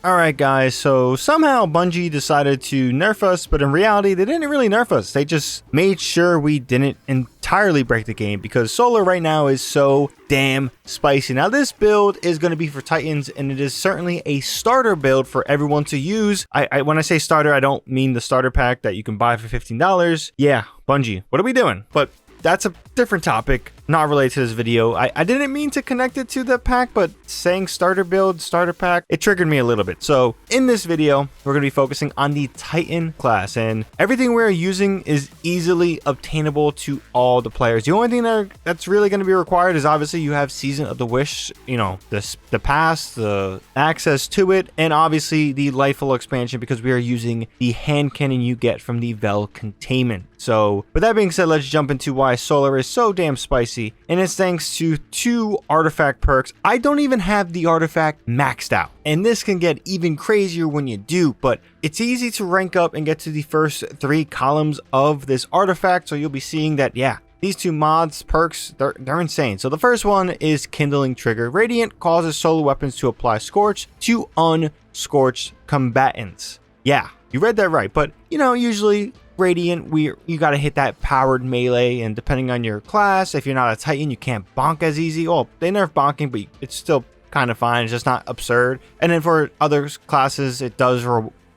Alright guys, so somehow Bungie decided to nerf us, but in reality they didn't really nerf us. They just made sure we didn't entirely break the game because solar right now is so damn spicy. Now this build is going to be for Titans, and it is certainly a starter build for everyone to use. When I say starter, I don't mean the starter pack that you can buy for $15. Yeah, Bungie, what are we doing? But that's a different topic, not related to this video. I didn't mean to connect it to the pack, but saying starter build, starter pack, it triggered me a little bit. So in this video, we're going to be focusing on the Titan class, and everything we're using is easily obtainable to all the players. The only thing that's really going to be required is obviously you have Season of the Wish, you know, the pass, the access to it, and obviously the Lightful expansion because we are using the hand cannon you get from the Vel containment. So with that being said, let's jump into why solar is so damn spicy, and it's thanks to 2 artifact perks. I don't even have the artifact maxed out, and this can get even crazier when you do, but it's easy to rank up and get to the first 3 columns of this artifact. So you'll be seeing that, yeah, these 2 mods, perks, they're insane. So the first one is Kindling Trigger. Radiant causes solar weapons to apply Scorch to unscorched combatants. Yeah, you read that right, but you know, usually Radiant, you gotta hit that powered melee, and depending on your class, if you're not a Titan, you can't bonk as easy. Well, they nerf bonking, but it's still kind of fine. It's just not absurd. And then for other classes, it does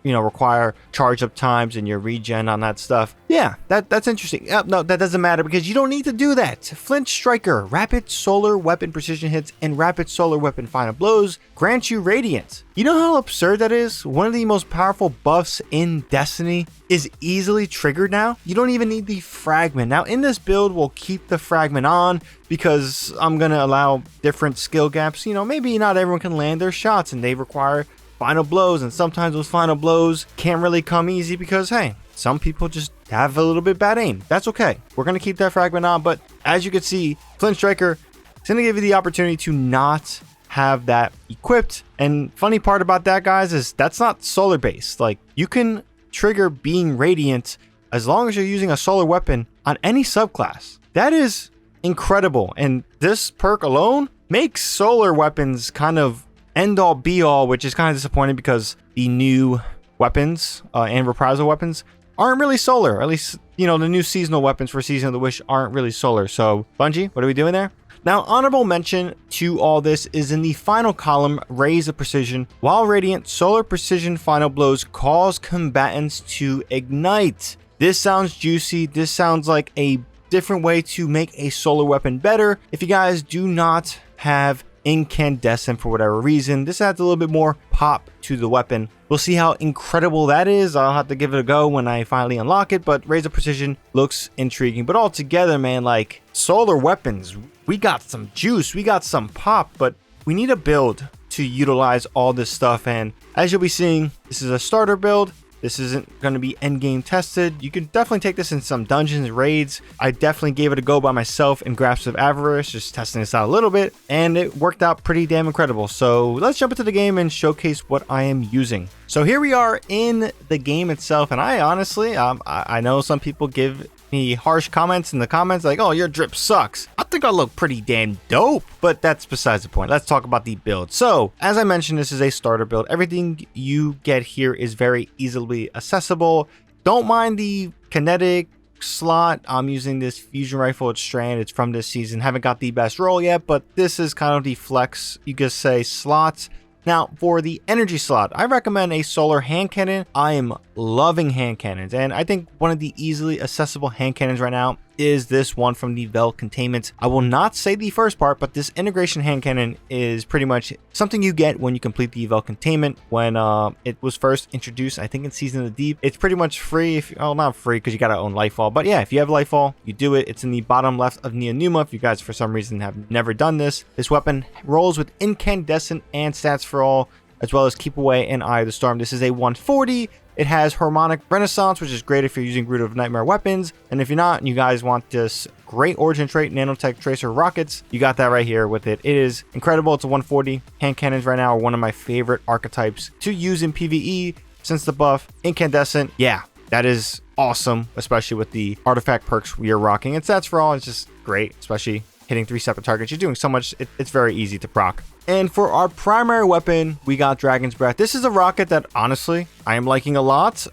require charge up times and your regen on that stuff. Yeah, that's interesting. No, that doesn't matter because you don't need to do that. Flint Striker, rapid solar weapon precision hits and rapid solar weapon final blows grant you radiance. You know how absurd that is? One of the most powerful buffs in Destiny is easily triggered now. You don't even need the fragment. Now in this build, we'll keep the fragment on because I'm gonna allow different skill gaps. You know, maybe not everyone can land their shots and they require final blows, and sometimes those final blows can't really come easy because, hey, some people just have a little bit bad aim. That's okay. We're going to keep that fragment on, but as you can see, Flint Striker is going to give you the opportunity to not have that equipped. And funny part about that, guys, is that's not solar based. Like, you can trigger being radiant as long as you're using a solar weapon on any subclass. That is incredible, and this perk alone makes solar weapons kind of end all be all, which is kind of disappointing because the new weapons and reprisal weapons aren't really solar. At least, you know, the new seasonal weapons for Season of the Wish aren't really solar. So Bungie, what are we doing there? Now, honorable mention to all this is in the final column, Raise of Precision. While Radiant, solar precision final blows cause combatants to ignite. This sounds juicy. This sounds like a different way to make a solar weapon better. If you guys do not have incandescent for whatever reason, this adds a little bit more pop to the weapon. We'll see how incredible that is. I'll have to give it a go when I finally unlock it, but Razor Precision looks intriguing. But altogether, man, like, solar weapons, we got some juice, we got some pop, but we need a build to utilize all this stuff. And as you'll be seeing, this is a starter build. This isn't going to be endgame tested. You can definitely take this in some dungeons and raids. I definitely gave it a go by myself in Grasp of Avarice, just testing this out a little bit, and it worked out pretty damn incredible. So let's jump into the game and showcase what I am using. So here we are in the game itself, and I honestly, I know some people give me harsh comments in the comments like, oh, your drip sucks. I think I look pretty damn dope, but that's besides the point. Let's talk about the build. So as I mentioned, this is a starter build. Everything you get here is very easily accessible. Don't mind the kinetic slot. I'm using this fusion rifle at Strand. It's from this season. Haven't got the best roll yet, but this is kind of the flex, you could say, slots. Now, for the energy slot, I recommend a solar hand cannon. I am loving hand cannons, and I think one of the easily accessible hand cannons right now is this one from the Vel containment. I will not say the first part, but this integration hand cannon is pretty much something you get when you complete the Vel containment. When it was first introduced, I think in Season of the Deep, it's pretty much free. Not free because you gotta own Lightfall, but yeah, if you have Lightfall, you do it. It's in the bottom left of Neonuma. If you guys for some reason have never done this, this weapon rolls with incandescent and stats for all, as well as keep away and Eye of the Storm. This is a 140. It has Harmonic Renaissance, which is great if you're using Root of Nightmare weapons. And if you're not, and you guys want this great origin trait, Nanotech Tracer Rockets, you got that right here with it. It is incredible. It's a 140. Hand cannons right now are one of my favorite archetypes to use in PvE since the buff. Incandescent, yeah, that is awesome, especially with the artifact perks we are rocking. And stats for all is just great, especially hitting 3 separate targets. You're doing so much, it's very easy to proc. And for our primary weapon, we got Dragon's Breath. This is a rocket that, honestly, I am liking a lot.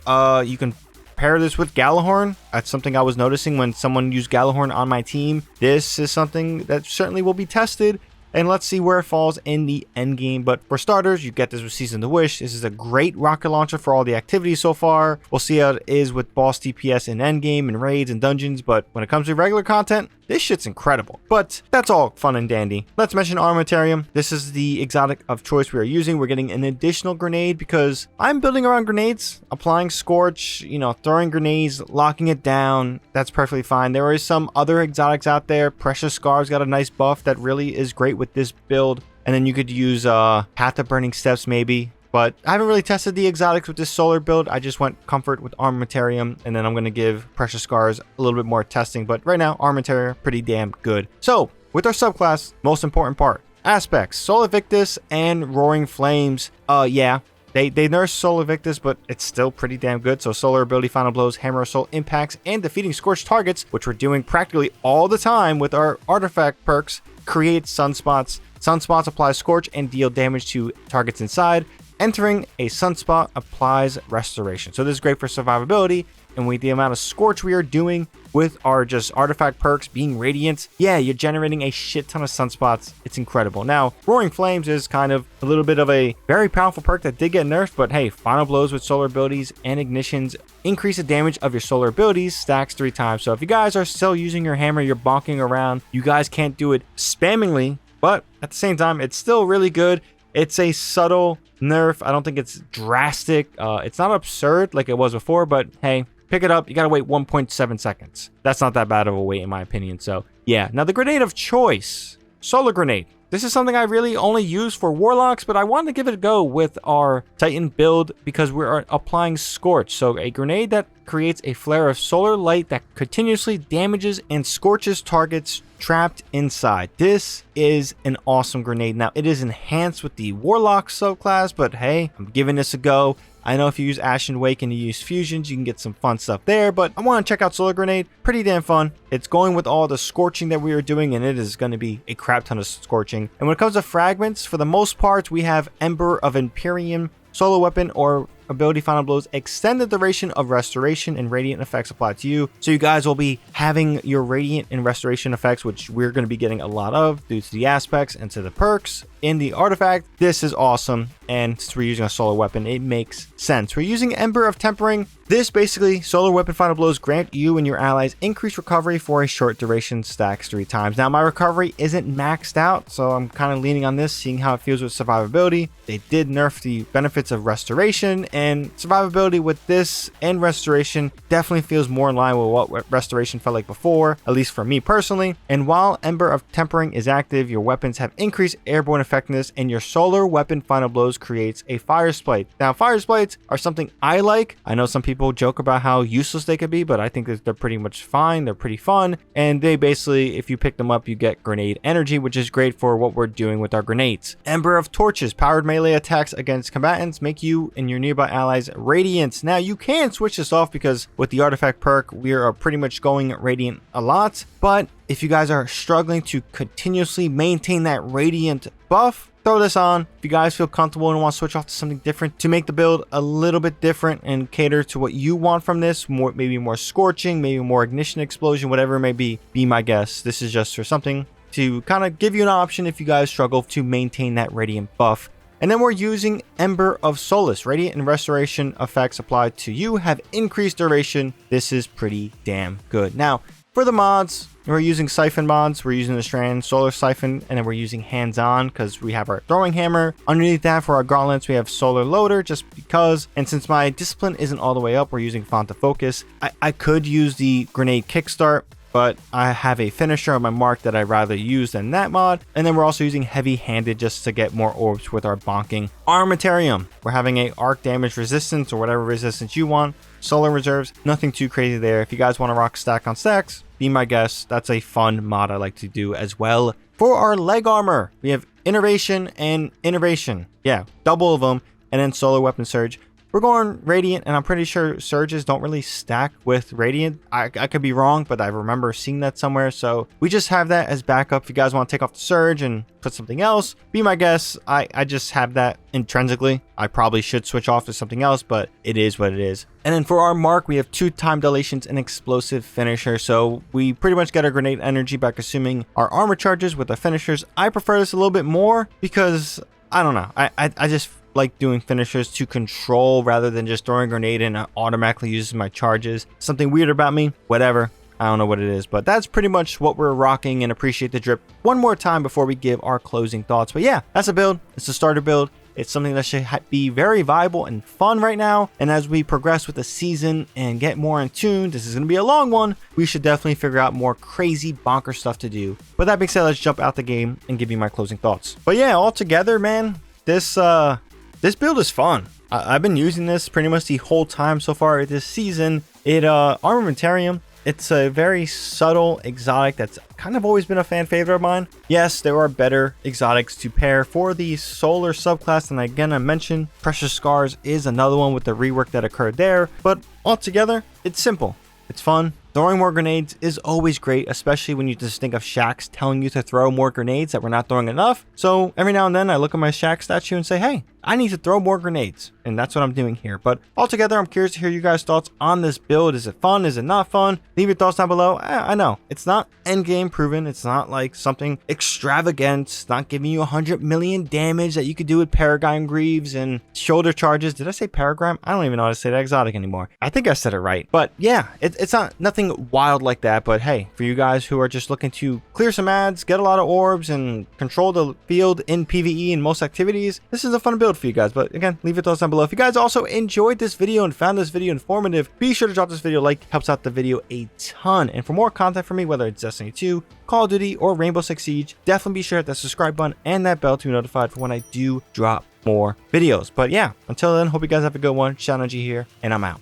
You can pair this with Galahorn. That's something I was noticing when someone used Galahorn on my team. This is something that certainly will be tested. And let's see where it falls in the end game. But for starters, you get this with Season the Wish. This is a great rocket launcher for all the activities so far. We'll see how it is with boss DPS in end game and raids and dungeons. But when it comes to regular content, this shit's incredible. But that's all fun and dandy. Let's mention Armamentarium. This is the exotic of choice we are using. We're getting an additional grenade because I'm building around grenades, applying Scorch, you know, throwing grenades, locking it down. That's perfectly fine. There is some other exotics out there. Precious Scar's got a nice buff that really is great with this build. And then you could use Path of Burning Steps maybe. But I haven't really tested the exotics with this solar build. I just went comfort with Armamentarium, and then I'm going to give Precious Scars a little bit more testing. But right now, Armamentarium, pretty damn good. So, with our subclass, most important part, aspects, Soul Invictus and Roaring Flames. Yeah, they nerfed Soul Invictus, but it's still pretty damn good. So Solar Ability, Final Blows, Hammer of Soul impacts, and defeating Scorched targets, which we're doing practically all the time with our artifact perks, create Sunspots. Sunspots apply Scorch and deal damage to targets inside. Entering a Sunspot applies Restoration. So this is great for survivability, and with the amount of Scorch we are doing with our just artifact perks being Radiant, yeah, you're generating a shit ton of Sunspots. It's incredible. Now, Roaring Flames is kind of a little bit of a very powerful perk that did get nerfed, but hey, Final Blows with Solar Abilities and Ignitions increase the damage of your Solar Abilities, stacks 3 times. So if you guys are still using your hammer, you're bonking around, you guys can't do it spammingly, but at the same time, it's still really good. It's a subtle nerf. I don't think it's drastic. It's not absurd like it was before, but hey, pick it up. You gotta wait 1.7 seconds. That's not that bad of a wait in my opinion. So yeah, now the grenade of choice, Solar Grenade. This is something I really only use for Warlocks, but I wanted to give it a go with our Titan build because we're applying Scorch. So a grenade that creates a flare of solar light that continuously damages and scorches targets trapped inside. This is an awesome grenade. Now, it is enhanced with the Warlock subclass, but hey, I'm giving this a go. I know if you use Ashen Wake and you use fusions, you can get some fun stuff there, but I want to check out Solar Grenade. Pretty damn fun. It's going with all the scorching that we are doing, and it is going to be a crap ton of scorching. And when it comes to fragments, for the most part, we have Ember of Imperium, Solo Weapon, or Ability Final Blows extend the duration of Restoration and Radiant effects applied to you. So you guys will be having your Radiant and Restoration effects, which we're going to be getting a lot of due to the aspects and to the perks in the artifact. This is awesome, and since we're using a solar weapon, it makes sense. We're using Ember of Tempering. This basically, Solar Weapon Final Blows grant you and your allies increased recovery for a short duration, stacks 3 times. Now, my recovery isn't maxed out, so I'm kind of leaning on this, seeing how it feels with survivability. They did nerf the benefits of Restoration, and survivability with this and Restoration definitely feels more in line with what Restoration felt like before, at least for me personally. And while Ember of Tempering is active, your weapons have increased airborne effectiveness, and your Solar Weapon Final Blows creates a Fire Splite. Now, Fire Splites are something I like. I know some people joke about how useless they could be, but I think that they're pretty much fine. They're pretty fun, and they basically, if you pick them up, you get grenade energy, which is great for what we're doing with our grenades. Ember of Torches, powered melee attacks against combatants make you and your nearby allies radiant. Now, you can switch this off because with the artifact perk, we are pretty much going radiant a lot, but if you guys are struggling to continuously maintain that radiant buff, throw this on. If you guys feel comfortable and want to switch off to something different to make the build a little bit different and cater to what you want from this, maybe more scorching, maybe more ignition explosion, whatever it may be my guest. This is just for something to kind of give you an option if you guys struggle to maintain that radiant buff. And then we're using Ember of Solace. Radiant and Restoration effects applied to you have increased duration. This is pretty damn good. Now, for the mods, we're using Siphon mods. We're using the Strand Solar Siphon, and then we're using Hands-On because we have our Throwing Hammer. Underneath that, for our Gauntlets, we have Solar Loader just because. And since my Discipline isn't all the way up, we're using Font of Focus. I could use the Grenade Kickstart, but I have a finisher on my mark that I'd rather use than that mod. And then we're also using Heavy Handed just to get more orbs with our bonking. Armamentarium, we're having a arc damage resistance or whatever resistance you want. Solar Reserves, nothing too crazy there. If you guys want to rock stack on stacks, be my guest. That's a fun mod I like to do as well. For our leg armor, we have Innovation and Innovation. Yeah, double of them. And then Solar Weapon Surge. we're going Radiant, and I'm pretty sure Surges don't really stack with Radiant. I could be wrong, but I remember seeing that somewhere. So we just have that as backup. If you guys want to take off the Surge and put something else, be my guest. I just have that intrinsically. I probably should switch off to something else, but it is what it is. And then for our mark, we have 2 time dilations and explosive finisher. So we pretty much get our grenade energy by consuming our armor charges with the finishers. I prefer this a little bit more because I don't know. I just like doing finishers to control rather than just throwing a grenade and it automatically uses my charges. Something weird about me, whatever. I don't know what it is, but that's pretty much what we're rocking, and appreciate the drip one more time before we give our closing thoughts. But yeah, that's a build. It's a starter build. It's something that should be very viable and fun right now. And as we progress with the season and get more in tune, this is going to be a long one. We should definitely figure out more crazy bonker stuff to do. But that being said, let's jump out the game and give you my closing thoughts. But yeah, altogether, man, this build is fun. I've been using this pretty much the whole time so far this season. Armamentarium. It's a very subtle exotic that's kind of always been a fan favorite of mine. Yes, there are better exotics to pair for the solar subclass, and again, I mentioned Precious Scars is another one with the rework that occurred there. But altogether, it's simple. It's fun. Throwing more grenades is always great, especially when you just think of Shacks telling you to throw more grenades that we're not throwing enough. So every now and then I look at my Shack statue and say, hey, I need to throw more grenades. And that's what I'm doing here. But altogether, I'm curious to hear you guys' thoughts on this build. Is it fun? Is it not fun? Leave your thoughts down below. I know it's not endgame proven. It's not like something extravagant. It's not giving you 100 million damage that you could do with Paragon Greaves and shoulder charges. Did I say Paragram? I don't even know how to say that exotic anymore. I think I said it right. But yeah, it's not nothing wild like that. But hey, for you guys who are just looking to clear some ads, get a lot of orbs, and control the field in PvE and most activities, this is a fun build for you guys. But again, leave your thoughts down below. If you guys also enjoyed this video and found this video informative, be sure to drop this video a like. Helps out the video a ton. And for more content from me, whether it's Destiny 2, Call of Duty, or Rainbow Six Siege, definitely be sure to hit that subscribe button and that bell to be notified for when I do drop more videos. But yeah, until then, hope you guys have a good one. ShadowNinja here, and I'm out.